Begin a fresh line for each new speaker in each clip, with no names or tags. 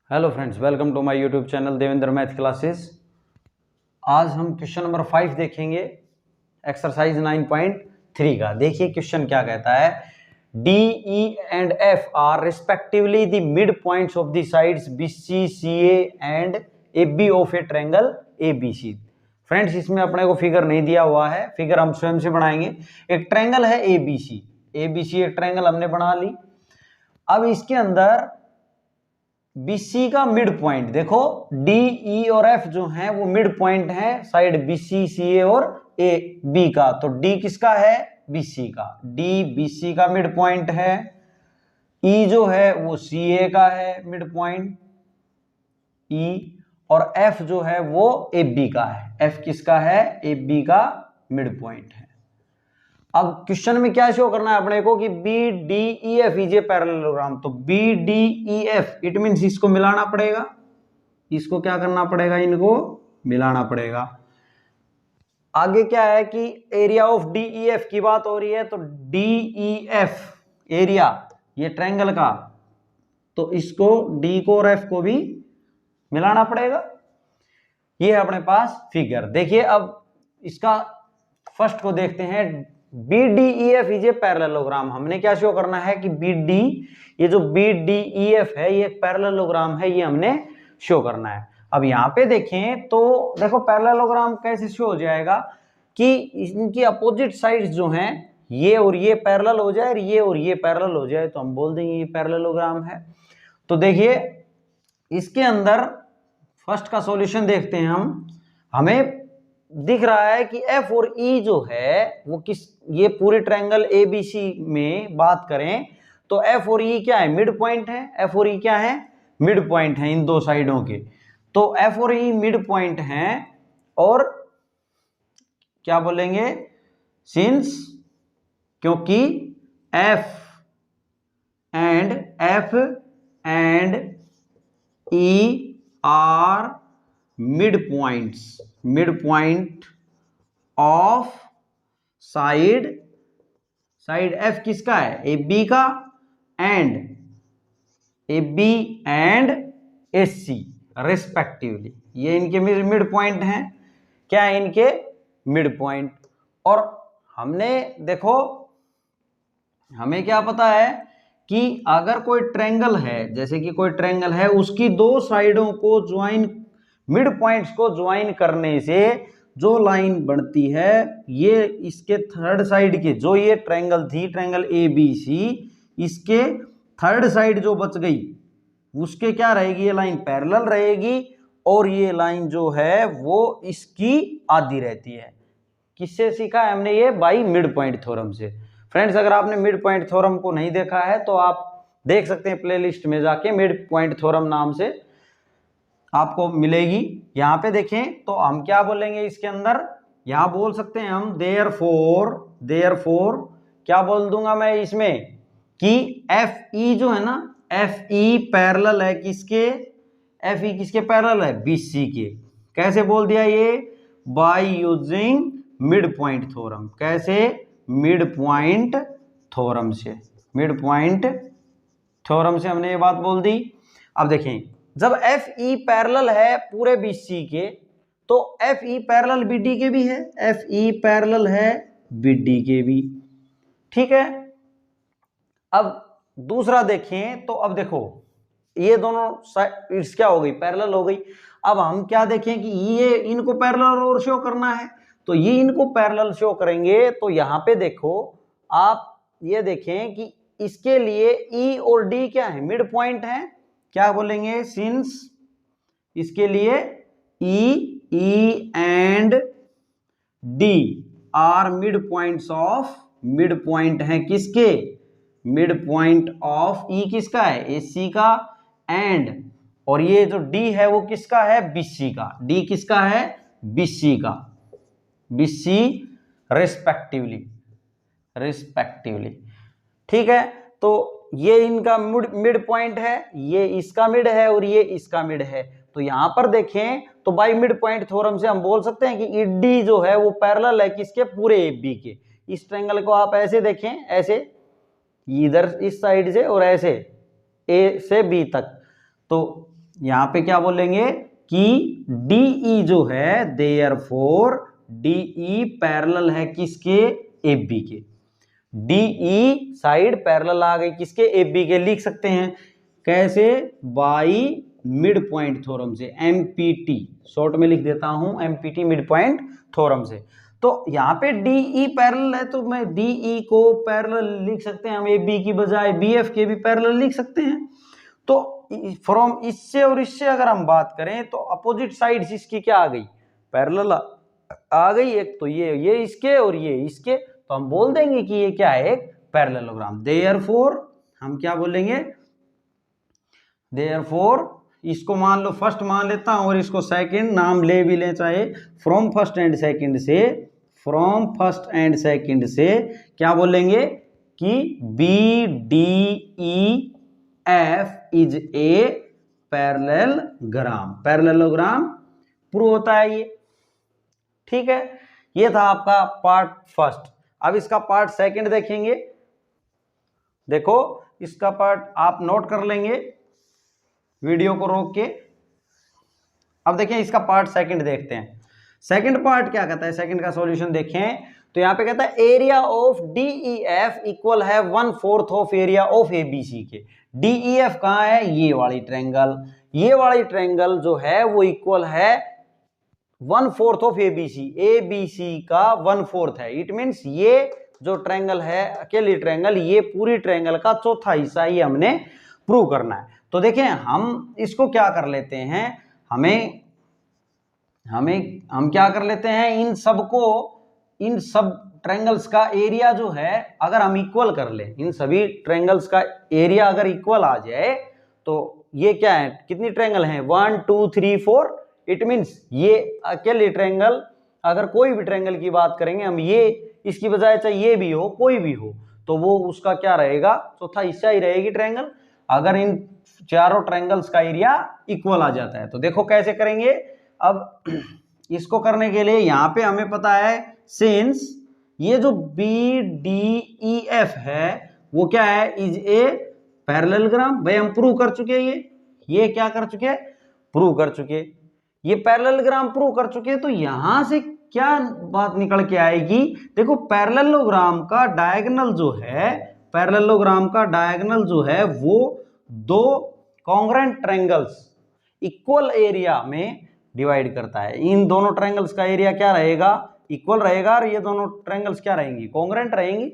Hello friends, welcome to my YouTube channel Devendra math classes. आज हम question number 5 देखेंगे, exercise 9.3 का। देखिए क्वेश्चन क्या कहता है। D E and F are respectively the mid points of the sides B C C and A B of a triangle A B C. Friends, इसमें अपने को फिगर नहीं दिया हुआ है, फिगर हम स्वयं से बनाएंगे। एक ट्रायंगल है ए बी सी, एक ट्रायंगल हमने बना ली। अब इसके अंदर BC का मिड पॉइंट देखो, D, E और F जो हैं वो मिड पॉइंट हैं साइड BC, CA और AB का। तो D किसका है? BC का। D BC का मिड पॉइंट है। E जो है वो CA का है मिड पॉइंट E, और F जो है वो AB का है। F किसका है? AB का मिड पॉइंट है। अब क्वेश्चन में क्या शो करना है अपने को कि B D E F is a parallelogram. तो B D E F it means इसको मिलाना पड़ेगा। इसको क्या करना पड़ेगा? इनको मिलाना पड़ेगा। आगे क्या है कि area of D E F की बात हो रही है, तो डी ई एफ एरिया ये ट्रायंगल का, तो इसको डी को और एफ को भी मिलाना पड़ेगा। ये है अपने पास फिगर। देखिए अब इसका फर्स्ट को देखते हैं। B D E F is a parallelogram. हमने क्या शो करना है कि बी डी, ये जो बी डी ई एफ है ये एक पैरेललोग्राम है, ये हमने शो करना है। अब यहाँ पे देखें तो देखो पैरेललोग्राम कैसे शो हो जाएगा कि इनकी अपोजिट साइड्स जो हैं ये और ये पैरेलल हो जाए, ये और ये पैरेलल हो जाए, तो हम बोल देंगे ये पैरेललोग्राम है। तो देखिए इसके अंदर फर्स्ट का सॉल्यूशन देखते हैं हम। हमें दिख रहा है कि F और E जो है वो किस, ये पूरी ट्रायंगल ABC में बात करें तो F और E क्या है? मिड पॉइंट है। F और E क्या है? मिड पॉइंट है इन दो साइडों के। तो F और E मिड पॉइंट हैं, और क्या बोलेंगे? सिंस, क्योंकि F and E are mid point of side F किसका है? AB का, and AB and AC respectively. ये इनके मिड पॉइंट हैं। क्या है? इनके मिड पॉइंट। और हमने देखो, हमें क्या पता है कि अगर कोई ट्रायंगल है, जैसे कि कोई ट्रायंगल है, उसकी दो साइडों को ज्वाइन, मिड पॉइंट्स को ज्वाइन करने से जो लाइन बनती है, ये इसके थर्ड साइड के, जो ये ट्रायंगल थी ट्रायंगल ABC, इसके थर्ड साइड जो बच गई उसके क्या रहेगी? ये लाइन पैरेलल रहेगी, और ये लाइन जो है वो इसकी आधी रहती है। किससे सीखा है हमने? ये बाई मिड पॉइंट थ्योरम से। फ्रेंड्स, अगर आपने मिड पॉइंट थ्योरम को नहीं देखा है तो आप देख सकते हैं प्लेलिस्ट में जाके, मिड पॉइंट थ्योरम नाम से आपको मिलेगी। यहाँ पे देखें तो हम क्या बोलेंगे इसके अंदर? यहाँ बोल सकते हैं हम देयरफॉर क्या बोल दूंगा मैं इसमें कि FE जो है ना, FE पैरेलल है किसके? FE किसके पैरेलल है? BC के। कैसे बोल दिया ये? By using mid point theorem. कैसे? मिड पॉइंट थ्योरम से। मिड पॉइंट थ्योरम से हमने ये बात बोल दी। अब देखें, जब FE पैरेलल है पूरे BC के, तो FE पैरेलल BD के भी है, FE पैरेलल है BD के भी। ठीक है। अब दूसरा देखें तो अब देखो ये दोनों साइड्स क्या हो गई? पैरेलल हो गई। अब हम क्या देखें कि ये इनको पैरेलल और शो करना है, तो ये इनको पैरेलल शो करेंगे। तो यहां पे देखो आप ये देखें कि इसके लिए E और D क्या है? मिड पॉइंट है। क्या बोलेंगे? सिंस इसके लिए E and D are mid points of, mid point है किसके? मिड पॉइंट ऑफ E किसका है? AC का, एंड, और ये जो D है वो किसका है? BC का। D किसका है? BC का। BC respectively. ठीक है। तो ये इनका मिड पॉइंट है, ये इसका मिड है और ये इसका मिड है। तो यहां पर देखें तो बाय मिड पॉइंट थ्योरम से हम बोल सकते हैं कि ED जो है वो पैरेलल है किसके? पूरे AB के। इस ट्रायंगल को आप ऐसे देखें, ऐसे इधर इस साइड से और ऐसे A से B तक, तो यहां पे क्या बोलेंगे कि DE जो है देयरफॉर DE पैरेलल है किसके, AB के। DE साइड पैरेलल आ गई किसके, AB के। लिख सकते हैं कैसे, बाई मिड पॉइंट थ्योरम से, MPT शॉर्ट में लिख देता हूं, MPT मिड पॉइंट थ्योरम से। तो यहाँ पे DE पैरेलल है तो मैं DE को पैरेलल लिख सकते हैं हम AB की बजाय, BF के भी पैरेलल लिख सकते हैं। तो फ्रॉम इससे और इससे अगर हम बात करें तो अपोजिट साइड्स इसकी क्या आ गई, पैरेलल आ गई। एक तो ये इसके और ये इसके, तो हम बोल देंगे कि ये क्या है, एक पैरेललोग्राम। देयरफॉर हम क्या बोलेंगे, देयरफॉर इसको मान लो फर्स्ट मान लेता हूं और इसको सेकंड नाम ले भी ले चाहे, फ्रॉम फर्स्ट एंड सेकंड से, फ्रॉम फर्स्ट एंड सेकंड से क्या बोलेंगे कि BDEF is a parallelogram. Parallelogram prove होता है ये, ठीक है। ये था आपका पार्ट फर्स्ट। अब इसका पार्ट सेकंड देखेंगे। देखो इसका पार्ट आप नोट कर लेंगे वीडियो को रोक के। अब देखें इसका पार्ट सेकंड देखते हैं। सेकंड पार्ट क्या कहता है, सेकंड का सॉल्यूशन देखें तो यहां पे कहता है एरिया ऑफ DEF इक्वल है 1/4 ऑफ एरिया ऑफ ABC के। DEF कहां है, ये वाली ट्रायंगल, ये वाली ट्रायंगल जो है वो इक्वल है 1/4 ऑफ ABC का 1/4 है। इट मीन्स ये जो ट्रायंगल है अकेली ट्रायंगल, ये पूरी ट्रायंगल का चौथा हिस्सा ही हमने प्रूव करना है। तो देखें हम इसको क्या कर लेते हैं, हम क्या कर लेते हैं, इन सब ट्रायंगल्स का एरिया जो है अगर हम इक्वल कर ले, इन सभी ट्रायंगल्स का एरिया अगर इक्वल आ जाए तो ये क्या है, कितनी ट्रायंगल है, 1 2 3 4। इट मीन्स ये अकेले ट्रायंगल, अगर कोई भी ट्रायंगल की बात करेंगे हम, ये इसकी बजाय चाहे ये भी हो, कोई भी हो, तो वो उसका क्या रहेगा, चौथा हिस्सा ही रहेगी ट्रायंगल, अगर इन चारों ट्रायंगल्स का एरिया इक्वल आ जाता है। तो देखो कैसे करेंगे। अब इसको करने के लिए यहां पे हमें पता है सिंस ये जो BDEF है वो क्या है, इज ए पैरेललोग्राम। भाई हम प्रूव कर चुके हैं, ये क्या कर चुके हैं, प्रूव कर चुके, ये पैरेललोग्राम प्रूव कर चुके हैं। तो यहां से क्या बात निकल के आएगी, देखो पैरेललोग्राम का डायगोनल जो है, पैरेललोग्राम का डायगोनल जो है वो दो कॉन्ग्रुएंट ट्रायंगल्स इक्वल एरिया में डिवाइड करता है। इन दोनों ट्रायंगल्स का एरिया क्या रहेगा, इक्वल रहेगा, और ये दोनों ट्रायंगल्स क्या रहेंगी, कॉन्ग्रुएंट रहेंगी।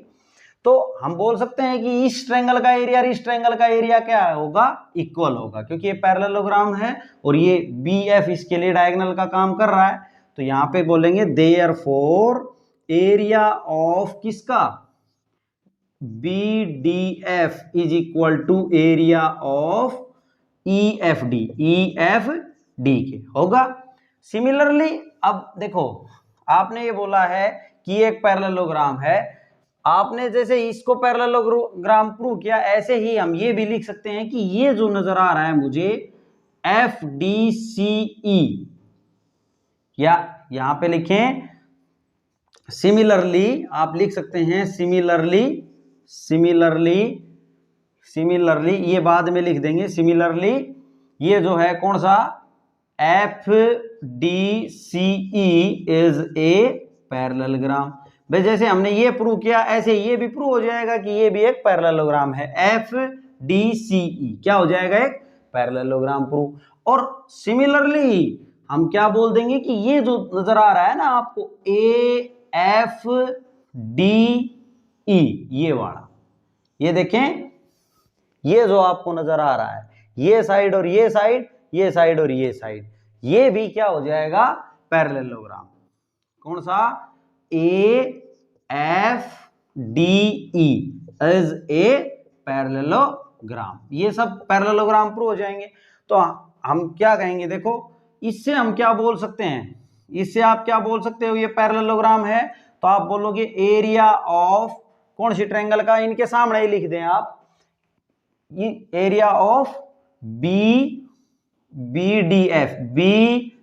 तो हम बोल सकते हैं कि इस ट्रायंगल का एरिया और इस ट्रायंगल का एरिया क्या होगा, इक्वल होगा, क्योंकि ये पैरेललोग्राम है और ये BF इसके लिए डायगोनल का काम कर रहा है। तो यहां पे बोलेंगे देयरफॉर एरिया ऑफ किसका, BDF is equal to area of EFD के होगा। सिमिलरली अब देखो आपने ये बोला है कि एक पैरेललोग्राम है, आपने जैसे इसको पैरेललोग्राम प्रूव किया, ऐसे ही हम ये भी लिख सकते हैं कि ये जो नजर आ रहा है मुझे FDCE, या यहां पे लिखें सिमिलरली, आप लिख सकते हैं सिमिलरली ये बाद में लिख देंगे। सिमिलरली ये जो है कौन सा, FDCE इज ए पैरेललोग्राम। भाई जैसे हमने ये प्रूव किया ऐसे ये भी प्रूव हो जाएगा कि ये भी एक पैरेललोग्राम है। FDCE क्या हो जाएगा, एक पैरेललोग्राम प्रूव। और सिमिलरली हम क्या बोल देंगे कि ये जो नजर आ रहा है ना आपको AFDE, ये वाला, ये देखें, ये जो आपको नजर आ रहा है, ये साइड और ये साइड, ये साइड और ये साइड, ये भी क्या हो जाएगा, पैरेललोग्राम। कौन सा, AFDE इज ए पैरेललोग्राम। ये सब पैरेललोग्राम प्रूव हो जाएंगे। तो हम क्या कहेंगे, देखो इससे हम क्या बोल सकते हैं, इससे आप क्या बोल सकते हो, ये पैरेललोग्राम है तो आप बोलोगे एरिया ऑफ कौन सी ट्रायंगल का, इनके सामने ही लिख दें आप, ये एरिया ऑफ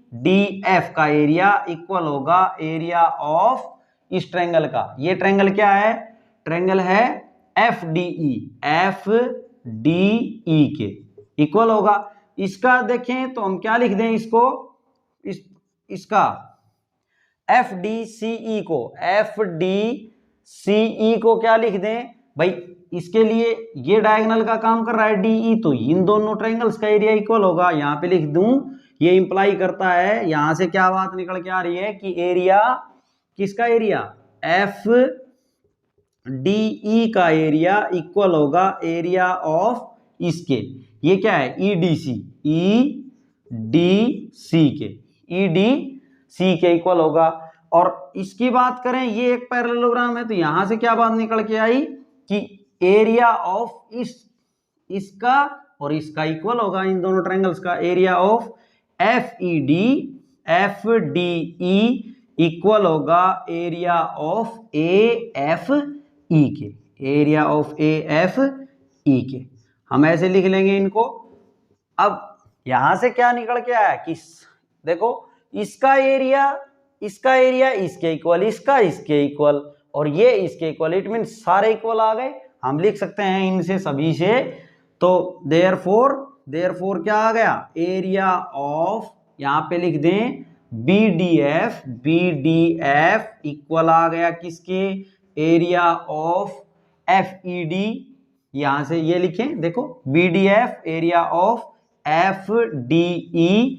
BDF का एरिया इक्वल होगा एरिया ऑफ इस ट्रायंगल का। ये ट्रायंगल क्या है, ट्रायंगल है FDE के इक्वल होगा। इसका देखें तो हम क्या लिख दें इसको, इसका FDCE को क्या लिख दें भाई, इसके लिए ये डायगोनल का काम कर रहा है DE, तो इन दोनों ट्रायंगल्स का एरिया इक्वल होगा। यहां पे लिख दूं, ये इंप्लाई करता है, यहां से क्या बात निकल के आ रही है कि एरिया, किसका एरिया, FDE का एरिया इक्वल होगा एरिया ऑफ इसके, ये क्या है EDC के इक्वल होगा। और इसकी बात करें, ये एक पैरेललोग्राम है, तो यहां से क्या बात निकल के आई कि एरिया ऑफ इसका और इसका इक्वल होगा, इन दोनों ट्रायंगल्स का एरिया ऑफ FDE इक्वल होगा एरिया ऑफ AFE के, एरिया ऑफ AFE के। हम ऐसे लिख लेंगे इनको। अब यहां से क्या निकल के आया कि देखो, इसका एरिया इसके इक्वल, इसका इसके इक्वल, और ये इसके इक्वल, इट मीन सारे इक्वल आ गए। हम लिख सकते हैं इनसे सभी से, तो देयरफॉर क्या आ गया, एरिया ऑफ, यहां पे लिख दें BDF इक्वल आ गया किसके, एरिया ऑफ FED। यहां से ये लिखें, देखो BDF area of FDE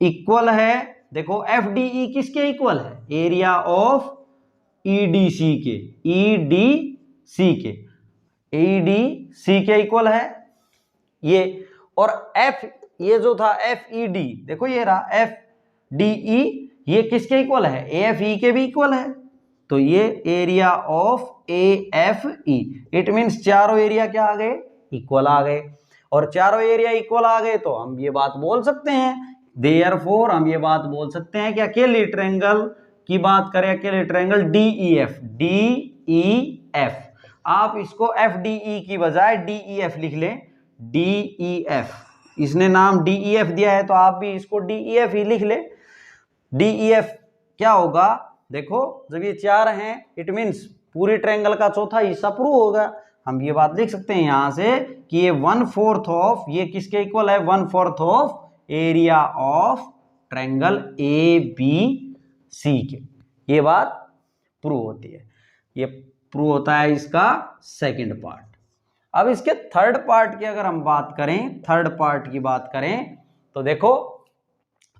equal है, देखो FDE किसके इक्वल है, एरिया ऑफ EDC के इक्वल है ये। और ये जो था FED, देखो ये रहा FDE, ये किसके इक्वल है, AFE के भी इक्वल है, तो ये area of AFE। It means चारों एरिया क्या आ गए, इक्वल आ गए। और चारों एरिया इक्वल आ गए तो हम ये बात बोल सकते हैं, देयरफॉर हम ये बात बोल सकते हैं कि अकेले ट्रायंगल की बात करें, अकेले ट्रायंगल DEF, आप इसको FDE की बजाय DEF लिख लें, DEF, इसने नाम DEF दिया है तो आप भी इसको DEF ही लिख ले। DEF क्या होगा, देखो जब ये चार हैं, इट मीन्स पूरी ट्रायंगल का चौथा हिस्सा प्रूव होगा। हम ये बात लिख सकते हैं यहां से कि ये 1/4 ऑफ, ये किसके इक्वल है, 1/4 of area of triangle ABC के। ये बात प्रूव होती है, ये प्रूव होता है इसका सेकंड पार्ट। अब इसके थर्ड पार्ट की अगर हम बात करें, थर्ड पार्ट की बात करें तो देखो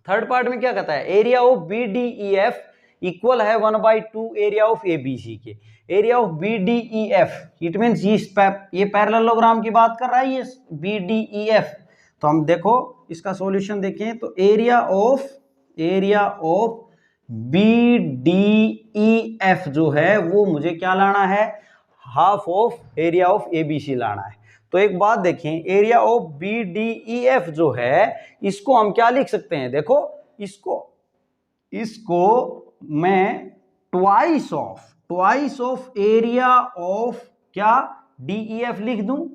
थर्ड पार्ट में क्या कहता है, एरिया ऑफ BDEF इक्वल है 1/2 एरिया ऑफ ABC के। Area of BDEF it means ये पैरेललोग्राम की बात कर रहा है, ये BDEF। तो हम देखो इसका सॉल्यूशन देखें तो एरिया ऑफ BDEF जो है वो मुझे क्या लाना है, half of area of ABC लाना है। तो एक बात देखें, एरिया ऑफ BDEF जो है इसको हम क्या लिख सकते हैं, देखो इसको मैं ट्वाइस ऑफ एरिया ऑफ क्या DEF लिख दूं।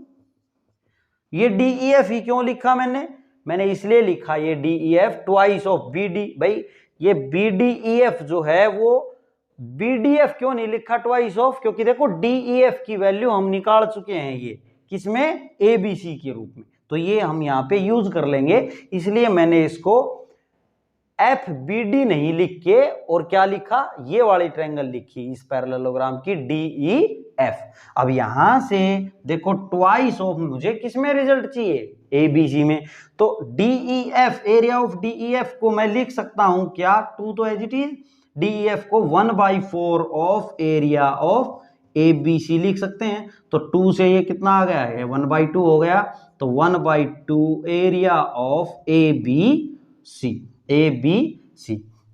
ये DEF ही क्यों लिखा मैंने इसलिए लिखा ये DEF ट्वाइस ऑफ BD, भाई ये BDEF जो है वो BDF क्यों नहीं लिखा ट्वाइस ऑफ, क्योंकि देखो DEF की वैल्यू हम निकाल चुके हैं ये किसमें, ABC के रूप में, तो ये हम यहाँ पे यूज कर लेंगे, इसलिए मैंने इसको FBD नहीं लिख के और क्या लिखा, ये वाली ट्रायंगल लिखी इस पैरेललोग्राम की DEF। अब यहां से देखो ट्वाइस ऑफ मुझे किसमें रिजल्ट चाहिए, ABC में, तो DEF एरिया ऑफ DEF को मैं लिख सकता हूं क्या, 2 तो एज इट इज, DEF को 1/4 ऑफ एरिया ऑफ ABC लिख सकते हैं। तो 2 से ये कितना आ गया है, 1/2 हो गया, तो 1/2 एरिया ऑफ ABC।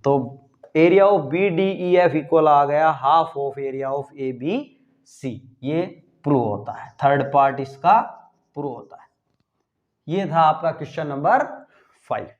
तो एरिया ऑफ BDEF इक्वल आ गया half of area of ABC। ये प्रूव होता है, थर्ड पार्ट इसका प्रूव होता है। ये था आपका क्वेश्चन नंबर 5।